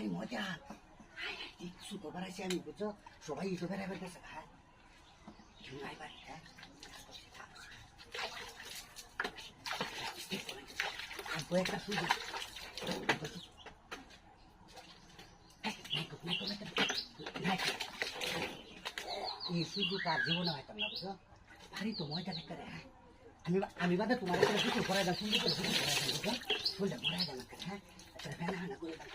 বাড়ি মজা কিছু করবার আছে আমি বুঝছো সবাই ইটো বেড়াবার কাছে হ্যাঁ বাড়ি হ্যাঁ একটা সুযোগ এই সুযোগ আর জীবনে হয়তাম না বুঝছো ভারী তো মজা দেখা রে হ্যাঁ আমি বাদে তোমার একটা কিছু করাই দাও সুন্দর করে কিছু করাই দাও বুঝছো ফুলটা মরাই দাও না হ্যাঁ একটা ফেনা হানা করে দাও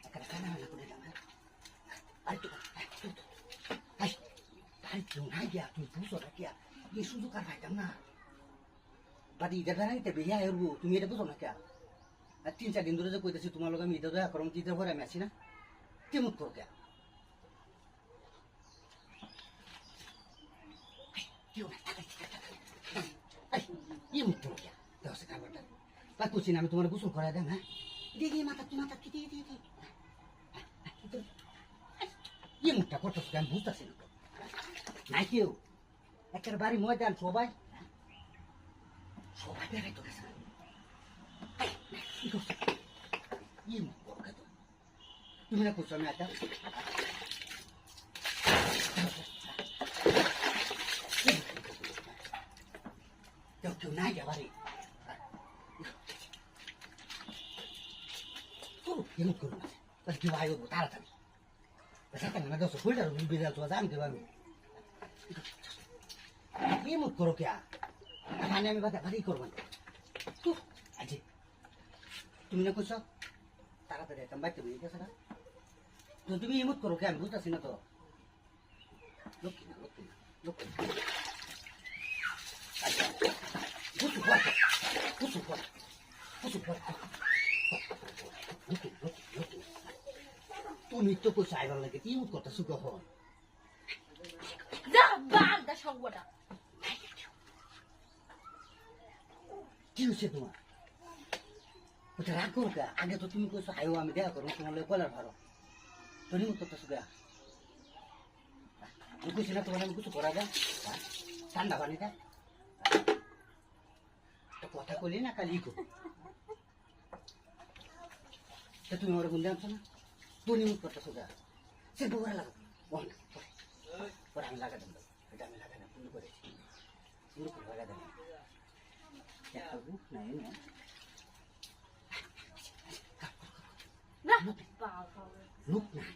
একটা ফেনা হানা করে দাও হ্যাঁ আর তো আর কেউ নাই গিয়া তুই বুঝো না কিয়া এই সুযোগ আর পাইতাম না বাট ঈদের বেড়াইতে বেরিয়া এরবো তুমি এটা বুঝো না কিয়া আর 3-4 দিন ধরে যে কইতেছি তোমার লোক আমি ঈদের দয়া করম ঈদের পরে আমি আছি না কেমন করো কিয়া আমি তোমার গোসল করাই দেন হ্যাঁ দিদি মাথা তুই মাথা কি দিয়ে দিয়ে ইয়ে মুখটা করতেছ আমি বুঝতেছি না নাই কেউ একটা বাড়ি ময়দান সবাই সবাই বেড়াই তো গেছে ইয়ে মুখ করো তো তুমি না করছো আমি একটা কেউ নাই যা বাড়ি এমন করো না কেউ আয় তাড়াতাড়ি সেখানে না দশ ফুলটার বিড়াল তো জানতে পারবো এমন করো কে মানে আমি বাধা ভারী করবো না আজি তুমি না করছো তাড়াতাড়ি একটা বাড়িতে নিয়ে গেছে না তো তুমি এমন করো কে আমি বুঝতেছি না তো লক্ষ্মী না লক্ষ্মী না লক্ষ্মী বুঝু পড়া বুঝু পড়া বুঝু পড়া তুমি তো কই চাইবার লাগে কি এমন করতেছো কখন কি হচ্ছে তোমার ওটা রাগ করো কে আগে তো তুমি কইছো আয়ো আমি দেখা করবো তোমার লোক কলার ভালো তুমি এমন করতেছো কে আমি কইছি না তোমার আমি কিছু করা যায় ঠান্ডা পানিটা কথা কইলি না কালি কো তুমি আমার গুন্ডে আনছো না তুমি এমন করতেছো কে সে বউরা লাগা পরে আমি লাগা দেবো এটা আমি লাগা দেবো পুরো করেছি পুরো করে লাগা দেবো বুক নাই না লোক নাই